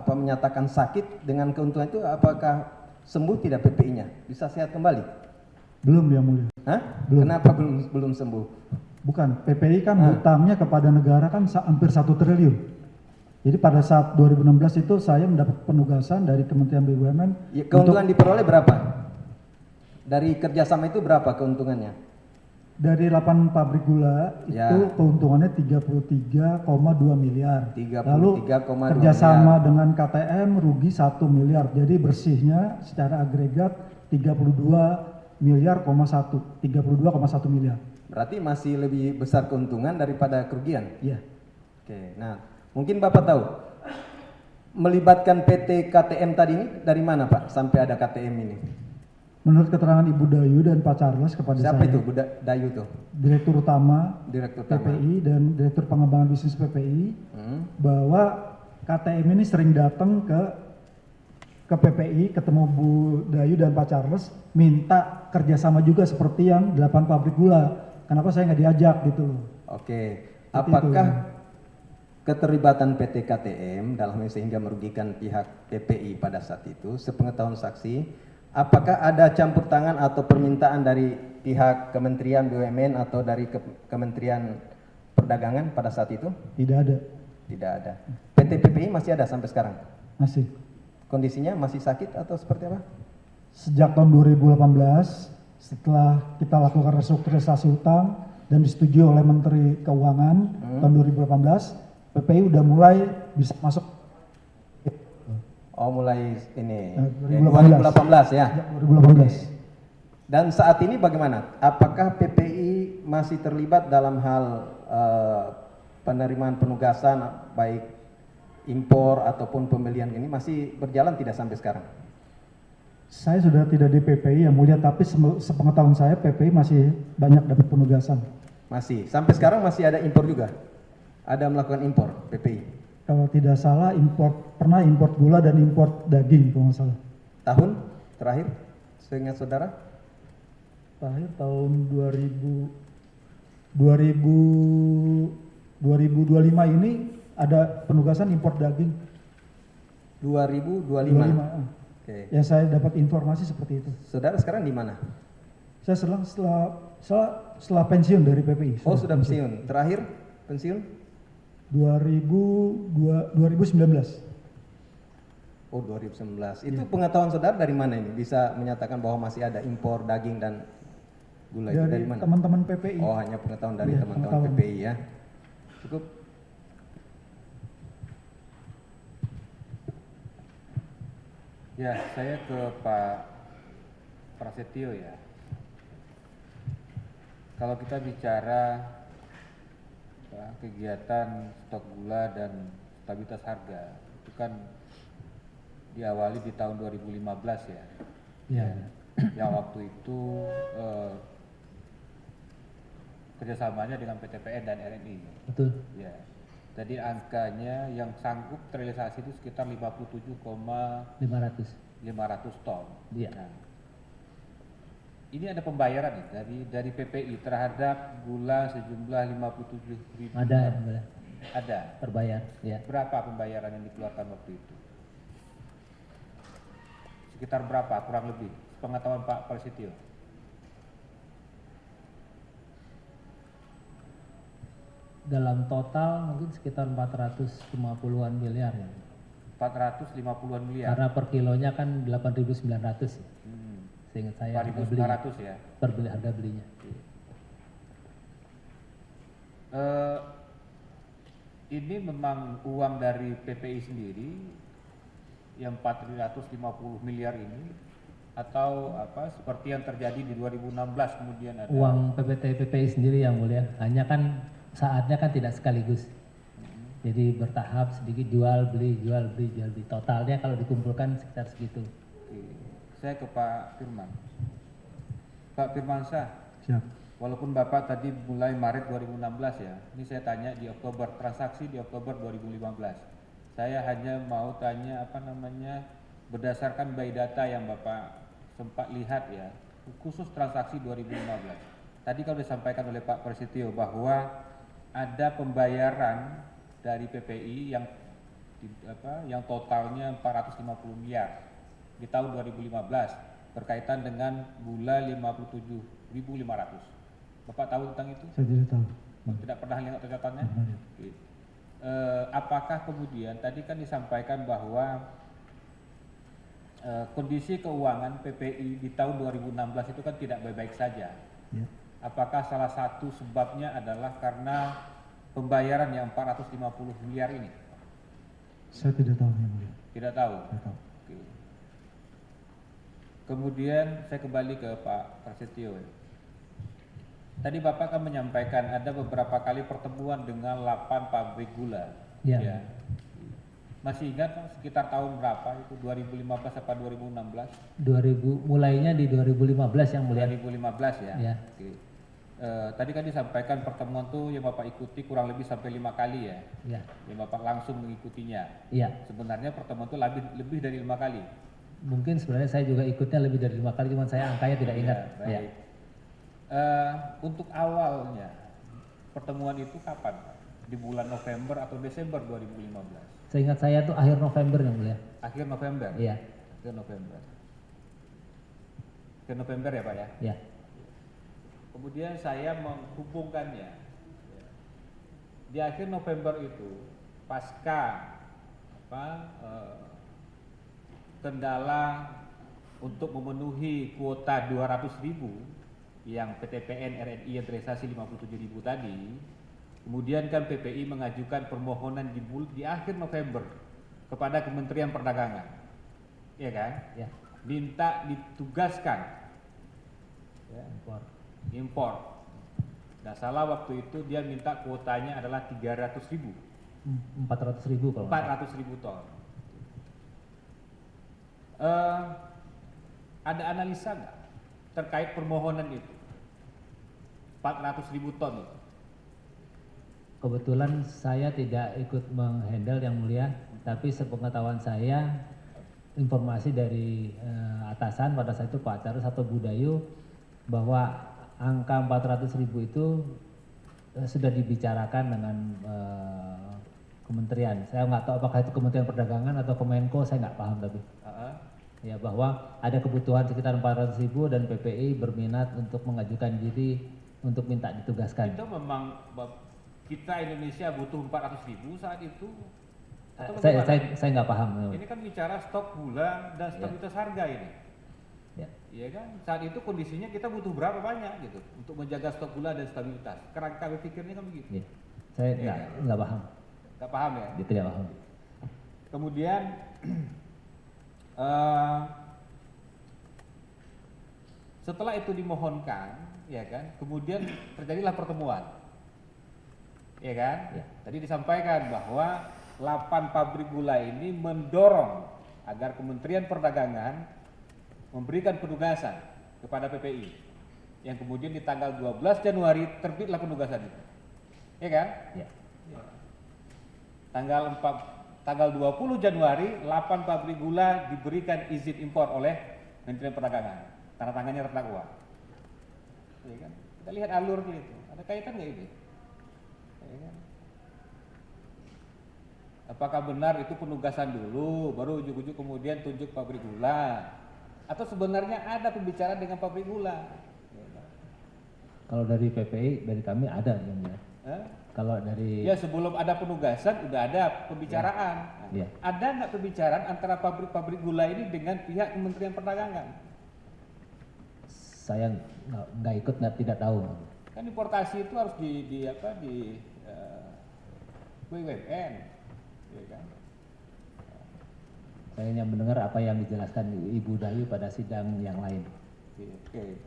menyatakan sakit dengan keuntungan itu apakah sembuh tidak PPI-nya? Bisa sehat kembali? Belum yang mulia. Hah? Belum. Kenapa belum sembuh? Bukan, PPI kan hutangnya kepada negara kan hampir 1 triliun. Jadi pada saat 2016 itu saya mendapat penugasan dari Kementerian BUMN. Ya, keuntungan diperoleh berapa? Dari kerjasama itu berapa keuntungannya? Dari 8 pabrik gula itu keuntungannya 33,2 miliar. 33,2 Lalu kerjasama dengan KTM rugi 1 miliar. Jadi bersihnya secara agregat 32,1 miliar. Berarti masih lebih besar keuntungan daripada kerugian? Iya. Oke, nah mungkin Bapak tahu Melibatkan PT KTM tadi ini dari mana Pak sampai ada KTM ini? Menurut keterangan Ibu Dayu dan Pak Charles kepada Siapa saya, itu Dayu tuh? Direktur Utama Direktur utama. PPI dan Direktur Pengembangan Bisnis PPI, bahwa KTM ini sering datang ke PPI, ketemu Bu Dayu dan Pak Charles, minta kerjasama juga seperti yang 8 pabrik gula. Kenapa saya nggak diajak gitu loh? Oke, Seperti apakah itu. keterlibatan PT KTM dalam sehingga merugikan pihak PPI pada saat itu, sepengetahuan saksi, apakah ada campur tangan atau permintaan dari pihak Kementerian BUMN atau dari Kementerian Perdagangan pada saat itu? Tidak ada. Tidak ada. PT PPI masih ada sampai sekarang? Masih. Kondisinya masih sakit atau seperti apa? Sejak tahun 2018, setelah kita lakukan restrukturisasi utang dan disetujui oleh Menteri Keuangan tahun 2018, PPI udah mulai bisa masuk. Oh, mulai ini 2018. 2018 ya. 2018. Dan saat ini bagaimana? Apakah PPI masih terlibat dalam hal penerimaan penugasan baik impor ataupun pembelian ini masih berjalan tidak sampai sekarang? Saya sudah tidak di PPI yang mulia, tapi sepengetahuan saya PPI masih banyak dapat penugasan. Masih. Sampai sekarang masih ada impor juga? Ada melakukan impor PPI? Kalau tidak salah pernah import gula dan import daging kalau nggak salah. Tahun terakhir seingat saudara? Terakhir tahun 2025 ini ada penugasan import daging. 2025. Oke. Ya saya dapat informasi seperti itu. Saudara sekarang di mana? Saya setelah pensiun dari PPI. Oh, sudah pensiun. Terakhir pensiun? 2019. Oh, 2019. Itu pengetahuan saudara dari mana ini? Bisa menyatakan bahwa masih ada impor daging dan gula itu dari mana? Teman-teman PPI. Oh, hanya pengetahuan dari Iya, teman-teman PPI ya. Cukup. Ya, saya ke Pak Prasetyo ya. Kalau kita bicara kegiatan stok gula dan stabilitas harga, itu kan diawali di tahun 2015 ya. Ya. Yang waktu itu kerjasamanya dengan PTPN dan RNI. Betul. Ya. Jadi angkanya yang sanggup terrealisasi itu sekitar 57,500 ton. Iya. Nah, ini ada pembayaran nih dari PPI terhadap gula sejumlah 57.000. Ada. Ada. Terbayar. Ya. Berapa pembayaran yang dikeluarkan waktu itu? Sekitar berapa kurang lebih? Pengetahuan Pak Prasetyo. Dalam total mungkin sekitar 450-an miliar ya. 450-an miliar. Karena per kilonya kan 8.900 ya. Seingat saya 4.900 ya. Per harga belinya. Ini memang uang dari PPI sendiri yang 450 miliar ini atau apa seperti yang terjadi di 2016 kemudian ada uang PPI sendiri yang mulia, hanya kan saatnya kan tidak sekaligus. Jadi bertahap sedikit jual beli totalnya kalau dikumpulkan sekitar segitu. Oke. Saya ke Pak Firman. Pak Firmansyah. Siap. Walaupun Bapak tadi mulai Maret 2016 ya, ini saya tanya di Oktober, transaksi di Oktober 2015. Saya hanya mau tanya berdasarkan by data yang Bapak sempat lihat ya, khusus transaksi 2015. Tadi kalau disampaikan oleh Pak Prasetyo bahwa ada pembayaran dari PPI yang totalnya 450 miliar di tahun 2015 berkaitan dengan gula 57.500. Bapak tahu tentang itu? Saya tidak tahu. Tidak pernah lihat catatannya? Apakah kemudian tadi kan disampaikan bahwa kondisi keuangan PPI di tahun 2016 itu kan tidak baik-baik saja. Ya. Apakah salah satu sebabnya adalah karena pembayaran yang 450 miliar ini? Saya tidak tahu yang mulia. Tidak tahu? Tidak tahu. Oke. Kemudian saya kembali ke Pak Prasetyo. Tadi Bapak kan menyampaikan ada beberapa kali pertemuan dengan 8 pabrik gula. Ya. Ya. Masih ingat sekitar tahun berapa itu? 2015 apa 2016? 2000 mulainya di 2015 yang mulia. 2015 ya. Ya. Oke. Tadi kan disampaikan pertemuan tuh yang Bapak ikuti kurang lebih sampai 5 kali ya. Ya. Yang Bapak langsung mengikutinya. Iya. Sebenarnya pertemuan itu lebih dari 5 kali. Mungkin sebenarnya saya juga ikutnya lebih dari 5 kali, cuman saya angkanya tidak ingat. Ya, baik. Ya. Untuk awalnya pertemuan itu kapan, Pak? Di bulan November atau Desember 2015? Seingat saya tuh akhir November yang mulia. Akhir November? Iya. Akhir November. Akhir November ya Pak ya? Iya. Kemudian saya menghubungkannya. Di akhir November itu, pasca kendala untuk memenuhi kuota 200.000 yang PTPN RNI yang terrealisasi 57.000 tadi, kemudian kan PPI mengajukan permohonan di akhir November kepada Kementerian Perdagangan, ya kan? Ya. Minta ditugaskan ya, impor. Nah, salah waktu itu dia minta kuotanya adalah 300.000. 400.000 kalau. 400.000 ton. Ada analisa nggak terkait permohonan itu? 400.000 ton itu. Kebetulan saya tidak ikut menghandle yang mulia, tapi sepengetahuan saya informasi dari atasan pada saat itu Pak Charles atau Budayu bahwa angka 400.000 itu sudah dibicarakan dengan kementerian. Saya nggak tahu apakah itu Kementerian Perdagangan atau Kemenko, saya nggak paham tapi. Ya, bahwa ada kebutuhan sekitar 400.000 dan PPI berminat untuk mengajukan diri untuk minta ditugaskan. Itu memang kita Indonesia butuh 400.000 saat itu? Saya nggak paham. Ini kan bicara stok gula dan stabilitas harga ini. Ya. Iya kan? Saat itu kondisinya kita butuh berapa banyak gitu untuk menjaga stok gula dan stabilitas. Kerangka berpikirnya kan begitu. Ya. Saya nggak paham. Nggak paham ya? Dia tidak paham. Kemudian setelah itu dimohonkan, ya kan? Kemudian terjadilah pertemuan, ya kan? Ya. Tadi disampaikan bahwa 8 pabrik gula ini mendorong agar Kementerian Perdagangan memberikan penugasan kepada PPI, yang kemudian di tanggal 12 Januari terbitlah penugasan itu, ya kan? Ya. Tanggal 20 Januari 8 pabrik gula diberikan izin impor oleh Kementerian Perdagangan. Tanda tangannya terdakwa. Ya kan? Kita lihat alurnya itu. Ada kaitan nggak itu? Ya kan? Apakah benar itu penugasan dulu, baru ujuk-ujuk kemudian tunjuk pabrik gula? Atau sebenarnya ada pembicaraan dengan pabrik gula? Ya kan? Kalau dari PPI, dari kami ada yang mulia. Kalau dari ya sebelum ada penugasan udah ada pembicaraan. Ya. Ada nggak pembicaraan antara pabrik-pabrik gula ini dengan pihak Kementerian Perdagangan? Saya nggak ikut, tidak tahu. Kan importasi itu harus di BUMN, ya kan? Saya hanya mendengar apa yang dijelaskan Ibu Dayu pada sidang yang lain. Oke.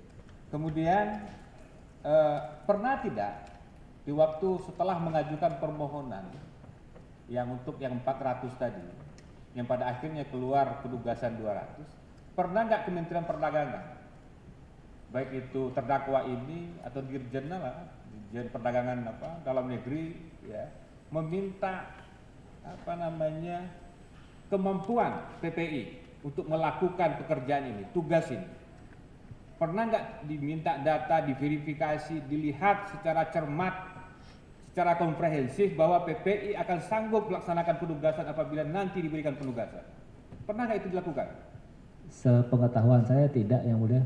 Kemudian pernah tidak di waktu setelah mengajukan permohonan yang untuk yang 400 tadi, yang pada akhirnya keluar penugasan 200, pernah nggak Kementerian Perdagangan, baik itu terdakwa ini atau Dirjen Perdagangan dalam negeri, ya, meminta kemampuan PPI untuk melakukan pekerjaan ini, tugas ini? Pernah nggak diminta data, diverifikasi, dilihat secara cermat, secara komprehensif bahwa PPI akan sanggup melaksanakan penugasan apabila nanti diberikan penugasan? Pernah nggak itu dilakukan? Sepengetahuan saya tidak, yang mulia.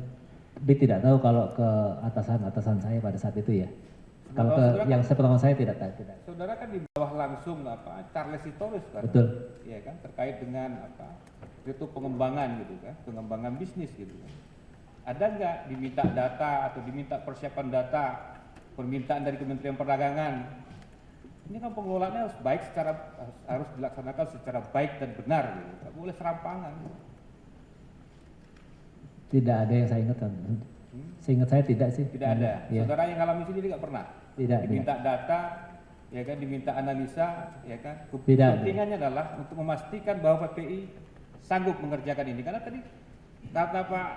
Tapi tidak tahu kalau ke atasan saya pada saat itu ya. Kalau ke yang sepengetahuan saya tidak. Saudara kan di bawah langsung Charles Sitorus kan? Betul. Iya kan, terkait dengan itu pengembangan gitu kan, pengembangan bisnis gitu kan. Ada nggak diminta data atau diminta persiapan data, permintaan dari Kementerian Perdagangan? Ini kan pengelolaannya harus baik, harus dilaksanakan secara baik dan benar, gitu. Nggak boleh serampangan. Tidak ada yang saya ingat. Seingat saya tidak sih. Tidak ada. Ya. Saudara yang alami sendiri nggak pernah? Tidak. Diminta data ya kan, diminta analisa, ya kan. Tidak. Kepentingannya adalah untuk memastikan bahwa PPI sanggup mengerjakan ini, karena tadi kata Pak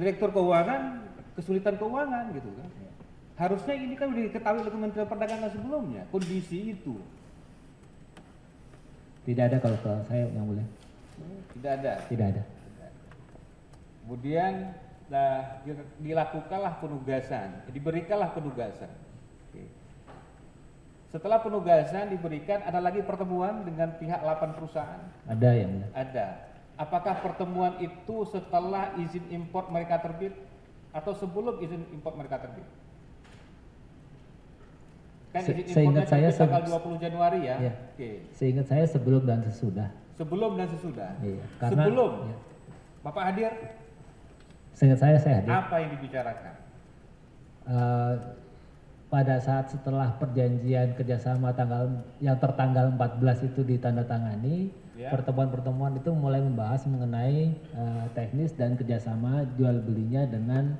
Direktur Keuangan kesulitan keuangan gitu kan. Harusnya ini kan sudah diketahui oleh Kementerian Perdagangan sebelumnya kondisi itu. Tidak ada kalau ke saya yang mulia. Tidak ada. Tidak ada. Kemudian dilakukanlah penugasan, diberikanlah penugasan. Oke. Setelah penugasan diberikan, ada lagi pertemuan dengan pihak 8 perusahaan? Ada yang mulia. Ada. Apakah pertemuan itu setelah izin impor mereka terbit atau sebelum izin impor mereka terbit? Kan izin impornya Seingat saya terbit tanggal 20 Januari ya? Iya. Oke. Seingat saya sebelum dan sesudah. Sebelum dan sesudah? Iya, karena- Sebelum? iya. Bapak hadir? Seingat saya hadir. Apa yang dibicarakan? Pada saat setelah perjanjian kerjasama yang tertanggal 14 itu ditandatangani, Ya. pertemuan-pertemuan itu mulai membahas mengenai teknis dan kerjasama jual belinya dengan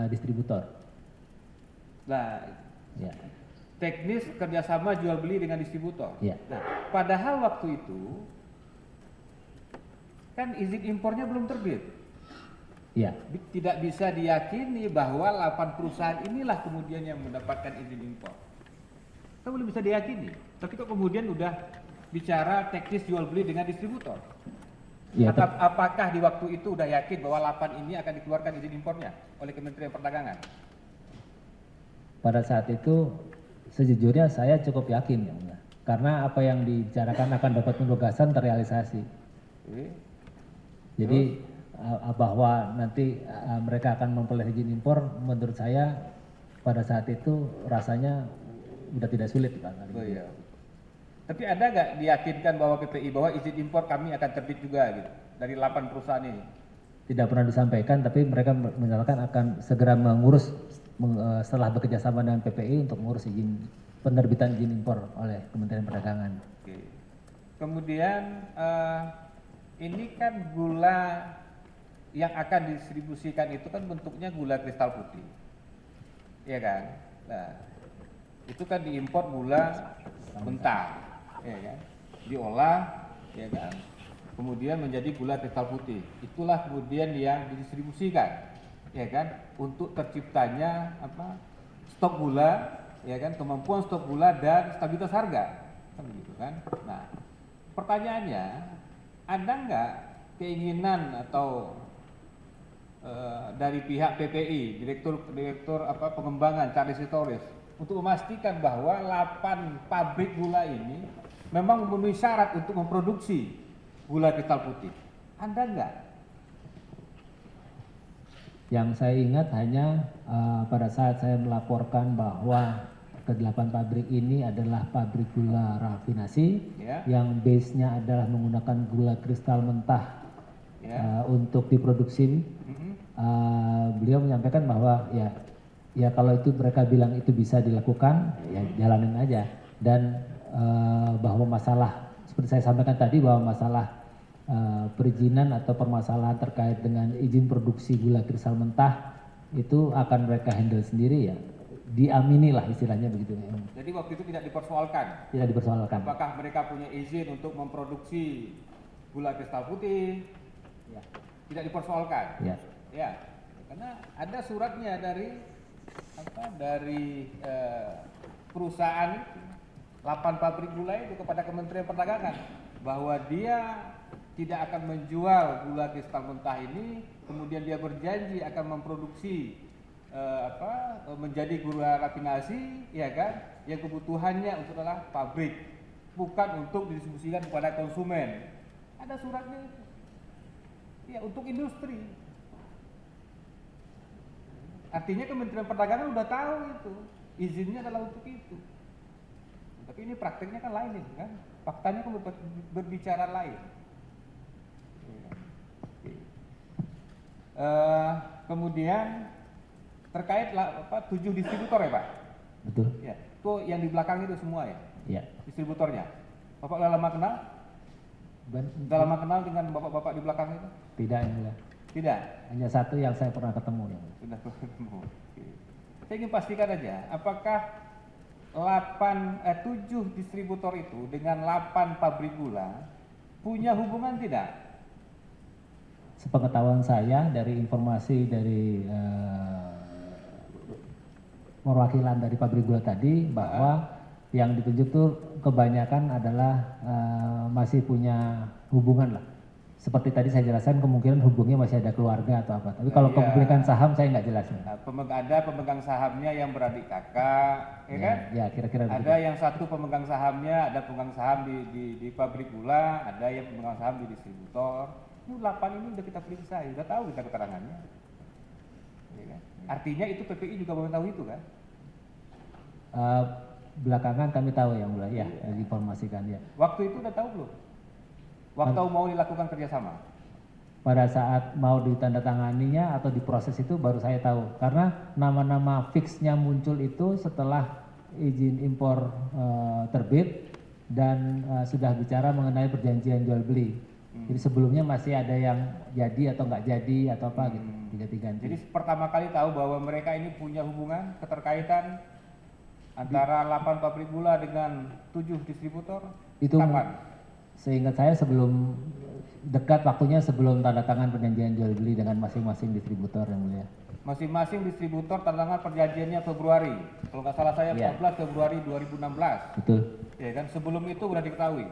distributor. Nah, Ya. teknis kerjasama jual beli dengan distributor. Ya. Nah, padahal waktu itu kan izin impornya belum terbit. Ya. Tidak bisa diyakini bahwa 8 perusahaan inilah kemudian yang mendapatkan izin impor. Itu belum bisa diyakini. Tapi kok kemudian udah bicara teknis jual beli dengan distributor. Ya, Apakah di waktu itu udah yakin bahwa 8 ini akan dikeluarkan izin impornya oleh Kementerian Perdagangan? pada saat itu sejujurnya saya cukup yakin ya mulia. Karena apa yang dibicarakan akan dapat penugasan terrealisasi. Jadi bahwa nanti mereka akan memperoleh izin impor, menurut saya pada saat itu rasanya udah tidak sulit Pak. Oh iya. Tapi ada nggak diyakinkan bahwa PPI bahwa izin impor kami akan terbit juga gitu dari 8 perusahaan ini? Tidak pernah disampaikan, tapi mereka menyatakan akan segera mengurus setelah bekerja sama dengan PPI untuk mengurus izin penerbitan izin impor oleh Kementerian Perdagangan. Oke. Kemudian ini kan gula yang akan didistribusikan itu kan bentuknya gula kristal putih, ya kan? Nah, itu kan diimpor gula mentah, ya kan? Diolah, ya kan? Kemudian menjadi gula kristal putih. Itulah kemudian yang didistribusikan, ya kan? Untuk terciptanya stok gula, ya kan? Kemampuan stok gula dan stabilitas harga, kan begitu kan? Nah, pertanyaannya, ada nggak keinginan atau dari pihak PPI, direktur pengembangan Charles Torres, untuk memastikan bahwa 8 pabrik gula ini memang memenuhi syarat untuk memproduksi gula kristal putih? Ada nggak? Yang saya ingat hanya pada saat saya melaporkan bahwa ke-8 pabrik ini adalah pabrik gula rafinasi, Ya. yang base-nya adalah menggunakan gula kristal mentah untuk diproduksi. Beliau menyampaikan bahwa ya kalau itu mereka bilang itu bisa dilakukan, ya jalanin aja. Dan bahwa masalah seperti saya sampaikan tadi, bahwa masalah perizinan atau permasalahan terkait dengan izin produksi gula kristal mentah itu akan mereka handle sendiri, ya diamini lah istilahnya begitu. Jadi waktu itu tidak dipersoalkan? Tidak dipersoalkan. Apakah mereka punya izin untuk memproduksi gula kristal putih? Ya. Tidak dipersoalkan? Ya. Ya, karena ada suratnya dari perusahaan 8 pabrik gula itu kepada Kementerian Perdagangan bahwa dia tidak akan menjual gula kristal mentah ini, kemudian dia berjanji akan memproduksi menjadi gula rafinasi, ya kan, yang kebutuhannya untuk adalah pabrik, bukan untuk didistribusikan kepada konsumen. Ada suratnya itu. Ya, untuk industri. Artinya Kementerian Perdagangan udah tahu itu, izinnya adalah untuk itu. Tapi ini prakteknya kan lain ini kan, faktanya kan berbicara lain. Kemudian terkait 7 distributor ya Pak? Betul. Ya, itu yang di belakang itu semua ya? Ya. Distributornya. Bapak udah lama kenal? Udah lama kenal dengan bapak-bapak di belakang itu? Tidak, yang mulia. Tidak? Hanya satu yang saya pernah ketemu. Ya. Sudah ketemu. Oke. Saya ingin pastikan aja, apakah 7 distributor itu dengan 8 pabrik gula punya hubungan tidak? Sepengetahuan saya dari informasi dari perwakilan dari pabrik gula tadi bahwa yang ditunjuk tuh kebanyakan adalah masih punya hubungan lah. Seperti tadi saya jelaskan kemungkinan hubungnya masih ada keluarga atau apa. Tapi kalau kepemilikan saham saya nggak jelas. Nah, ada pemegang sahamnya yang beradik kakak, ya kan? Ya kira-kira ada begitu. yang satu pemegang sahamnya, ada pemegang saham di pabrik gula, ada yang pemegang saham di distributor. Ini 8 ini udah kita periksa, udah tahu kita keterangannya. Ya kan? Artinya itu PPI juga belum tahu itu kan? Belakangan kami tahu yang mulai ya diinformasikan ya. Waktu itu udah tahu belum? Waktu mau dilakukan kerjasama? Pada saat mau ditandatanganinya atau diproses itu baru saya tahu. Karena nama-nama fixnya muncul itu setelah izin impor terbit dan sudah bicara mengenai perjanjian jual beli. Jadi sebelumnya masih ada yang jadi atau nggak jadi atau apa gitu, diganti-ganti. Jadi pertama kali tahu bahwa mereka ini punya hubungan keterkaitan antara 8 pabrik gula dengan 7 distributor. Itu kapan? Seingat saya sebelum dekat waktunya sebelum tanda tangan perjanjian jual beli dengan masing-masing distributor yang mulia. Masing-masing distributor tanda tangan perjanjiannya Februari. Kalau nggak salah saya 14 Februari 2016. Betul. Ya kan sebelum itu sudah diketahui.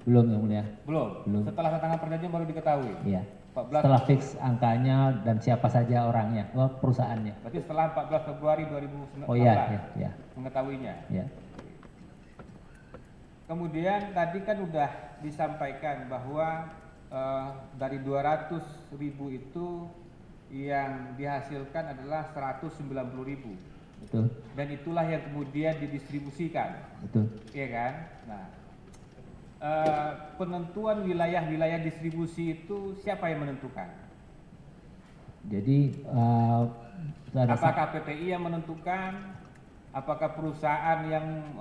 Belum yang mulia. Belum. Setelah tanda tangan perjanjian baru diketahui. Iya. 14. Setelah fix angkanya dan siapa saja orangnya, perusahaannya. Berarti setelah 14 Februari 2019 Oh iya, ya. mengetahuinya. Ya. Kemudian tadi kan udah disampaikan bahwa dari 200.000 itu yang dihasilkan adalah 190.000. Betul. Dan itulah yang kemudian didistribusikan. Betul. Iya kan? Nah, penentuan wilayah-wilayah distribusi itu siapa yang menentukan? Jadi apakah PPI yang menentukan? Apakah perusahaan yang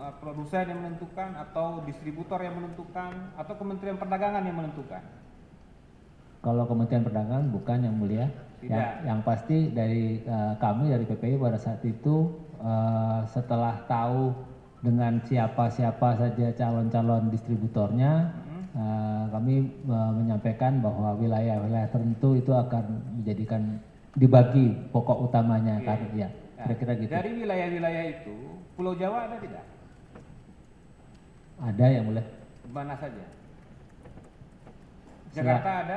menentukan atau distributor yang menentukan atau Kementerian Perdagangan yang menentukan? Kalau Kementerian Perdagangan bukan yang mulia. Yang pasti dari kami dari PPI pada saat itu setelah tahu dengan siapa-siapa saja calon-calon distributornya, kami menyampaikan bahwa wilayah-wilayah tertentu itu akan dijadikan dibagi pokok utamanya. Ya, kira-kira gitu. Dari wilayah-wilayah itu, Pulau Jawa ada tidak? Ada yang mulia. Mana saja? Jakarta ada?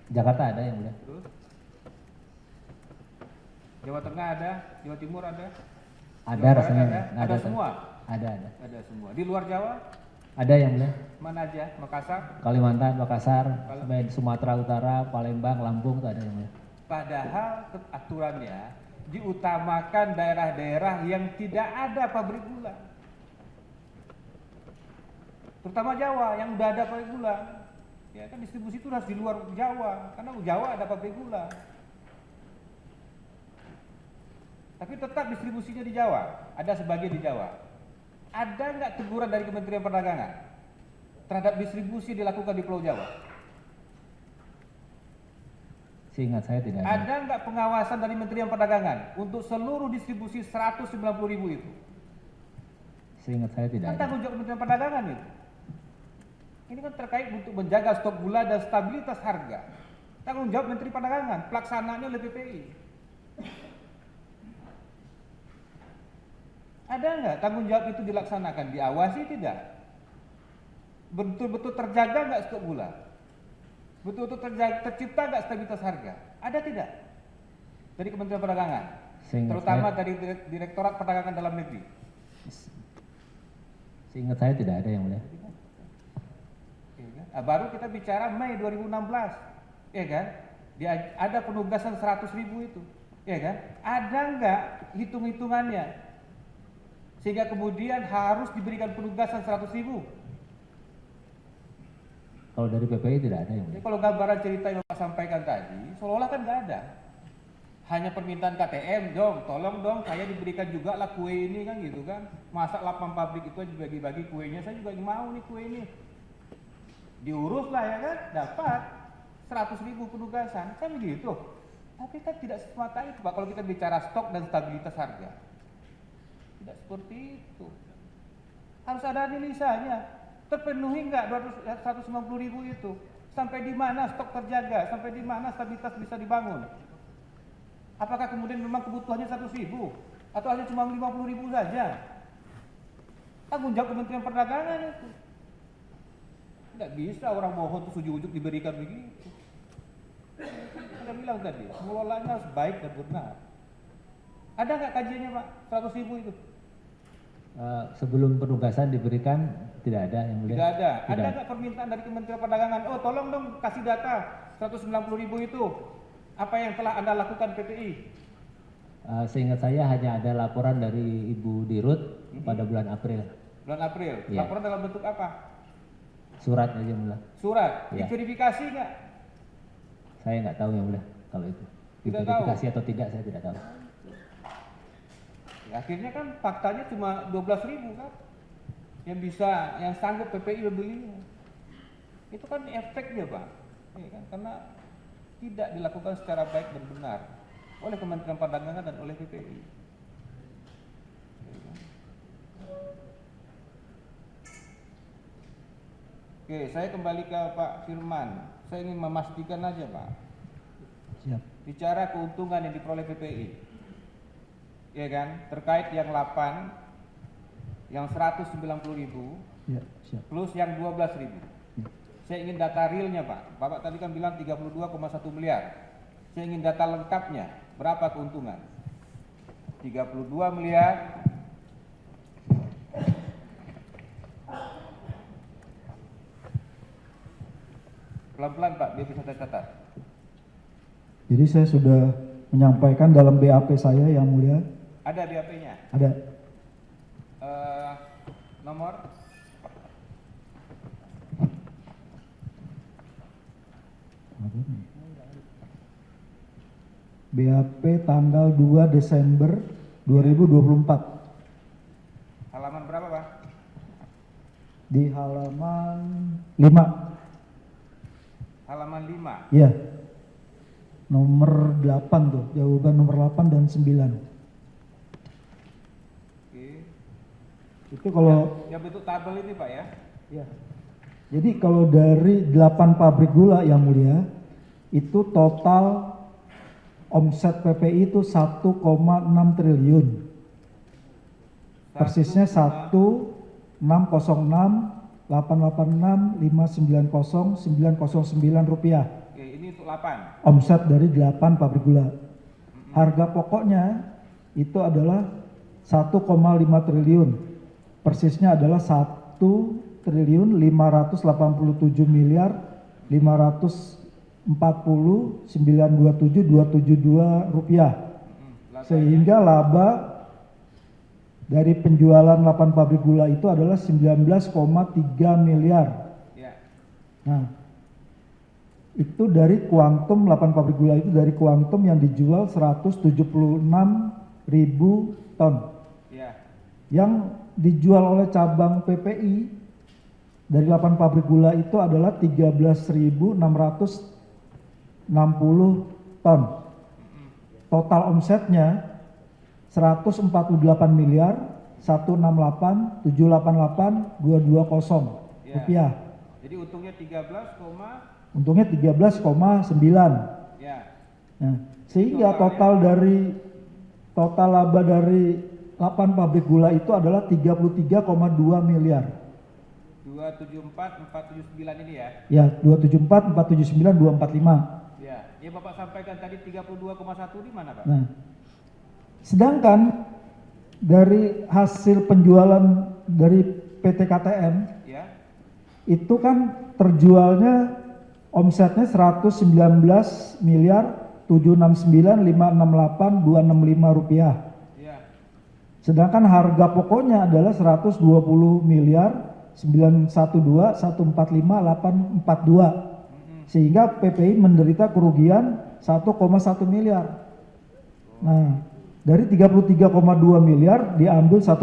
Jakarta ada yang mulia. Terus? Jawa Tengah ada? Jawa Timur ada? Ada Jawa rasanya. Ada semua? Ada. Ada semua. Di luar Jawa? Ada yang mulia. Mana aja? Makassar? Kalimantan, Makassar, sampai Sumatera Utara, Palembang, Lampung itu ada yang mulia. Padahal aturannya diutamakan daerah-daerah yang tidak ada pabrik gula. Terutama Jawa yang udah ada pabrik gula. Ya kan distribusi itu harus di luar Jawa, karena Jawa ada pabrik gula. Tapi tetap distribusinya di Jawa, ada sebagian di Jawa. Ada nggak teguran dari Kementerian Perdagangan terhadap distribusi dilakukan di Pulau Jawa? Seingat saya tidak ada. Ada nggak pengawasan dari Kementerian Perdagangan untuk seluruh distribusi 190.000 itu? Seingat saya tidak ada. Tanggung jawab Kementerian Perdagangan itu. Ini kan terkait untuk menjaga stok gula dan stabilitas harga. Tanggung jawab Menteri Perdagangan, pelaksanaannya oleh PPI. Ada nggak tanggung jawab itu dilaksanakan, diawasi tidak? Betul-betul terjaga nggak stok gula? Betul-betul tercipta nggak stabilitas harga? Ada tidak? Dari Kementerian Perdagangan, terutama dari Direktorat Perdagangan Dalam Negeri. Seingat saya tidak ada yang mulia. Nah, baru kita bicara Mei 2016, ya kan? Ada penugasan 100.000 itu, ya kan? Ada nggak hitung-hitungannya? Sehingga kemudian harus diberikan penugasan 100.000. Kalau dari PPI tidak ada yang mulia. Jadi kalau gambaran cerita yang Bapak sampaikan tadi, seolah-olah kan nggak ada. Hanya permintaan KTM, dong, tolong dong saya diberikan juga lah kue ini kan gitu kan. Masa 8 pabrik itu aja bagi-bagi kuenya, saya juga mau nih kue ini. Diurus lah ya kan, dapat 100.000 penugasan, kan begitu. Tapi kan tidak semata itu Pak, kalau kita bicara stok dan stabilitas harga. Tidak seperti itu. Harus ada analisanya. Terpenuhi nggak 190.000 itu? Sampai di mana stok terjaga? Sampai di mana stabilitas bisa dibangun? Apakah kemudian memang kebutuhannya 100.000 atau hanya cuma 50.000 saja? Tanggung jawab Kementerian Perdagangan itu. Tidak bisa orang bohong terus ujuk-ujuk diberikan begitu. Saya bilang tadi, pengelolaannya harus baik dan benar. Ada nggak kajiannya Pak, 100.000 itu? Sebelum penugasan diberikan tidak ada yang mulia. Tidak ada. Tidak. Ada nggak permintaan dari Kementerian Perdagangan? Oh tolong dong kasih data 190.000 itu. Apa yang telah Anda lakukan PPI? Seingat saya hanya ada laporan dari Ibu Dirut pada bulan April. Bulan April. Iya. Laporan dalam bentuk apa? Surat aja mulia. Surat. Iya. Diverifikasi nggak? Saya nggak tahu yang mulia kalau itu. Tidak Diverifikasi tahu. atau tidak saya tidak tahu. Ya, akhirnya kan faktanya cuma 12.000 kan? Yang sanggup PPI membeli. Itu kan efeknya Pak. Ya, kan? Karena tidak dilakukan secara baik dan benar oleh Kementerian Perdagangan dan oleh PPI. Oke, saya kembali ke Pak Firman. Saya ingin memastikan aja Pak. Siap. Bicara keuntungan yang diperoleh PPI, ya kan? Terkait yang 8, yang 190.000, Ya, siap. plus yang 12.000. Saya ingin data realnya Pak. Bapak tadi kan bilang 32,1 miliar. Saya ingin data lengkapnya. Berapa keuntungan? 32 miliar. Pelan-pelan Pak, biar bisa catat. Jadi saya sudah menyampaikan dalam BAP saya yang mulia. Ada BAP-nya? Ada. Nomor? BAP tanggal 2 Desember 2024. Halaman berapa Pak? Di halaman 5. Halaman 5. Ya. Nomor 8 tuh, jawaban nomor 8 dan 9. Oke. Itu kalau Yang bentuk tabel ini Pak ya? ya. Jadi kalau dari 8 pabrik gula yang mulia, itu total omset PPI itu 1,6 triliun. Persisnya 1,686,886,590,909 rupiah. Oke, ini untuk 8. Omset dari 8 pabrik gula. Harga pokoknya itu adalah 1,5 triliun. Persisnya adalah 1.540.540.927.272 rupiah. Sehingga laba dari penjualan 8 pabrik gula itu adalah 19,3 miliar. Ya. Nah, itu dari kuantum 8 pabrik gula itu dari kuantum yang dijual 176.000 ton. Ya. Yang dijual oleh cabang PPI dari 8 pabrik gula itu adalah 13.660 ton. Total omsetnya 148 miliar 168.788.220 Ya. rupiah. Jadi untungnya 13, Untungnya 13,9. ya. Nah, sehingga total laba dari 8 pabrik gula itu adalah 33,2 miliar. 274, 479 ini ya. Ya, 274, 479, 245. Ya. Ya Bapak sampaikan tadi 32,1 di mana Pak? Nah, sedangkan dari hasil penjualan dari PT KTM Ya. itu kan terjualnya omsetnya 119 miliar 769.568.265 rupiah. Ya. Sedangkan harga pokoknya adalah 120 miliar 912.145.842. Sehingga PPI menderita kerugian 1,1 miliar. Nah, dari 33,2 miliar diambil 1,1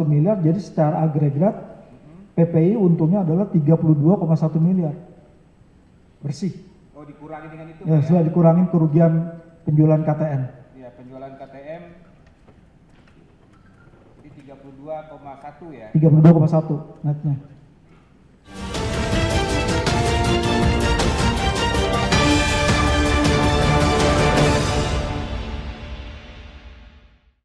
miliar, jadi secara agregat PPI untungnya adalah 32,1 miliar. Bersih. Oh, dikurangi dengan itu Ya, Pak, sudah dikurangin kerugian penjualan KTM. Ya, penjualan KTM. Jadi 32,1 ya. 32,1 netnya.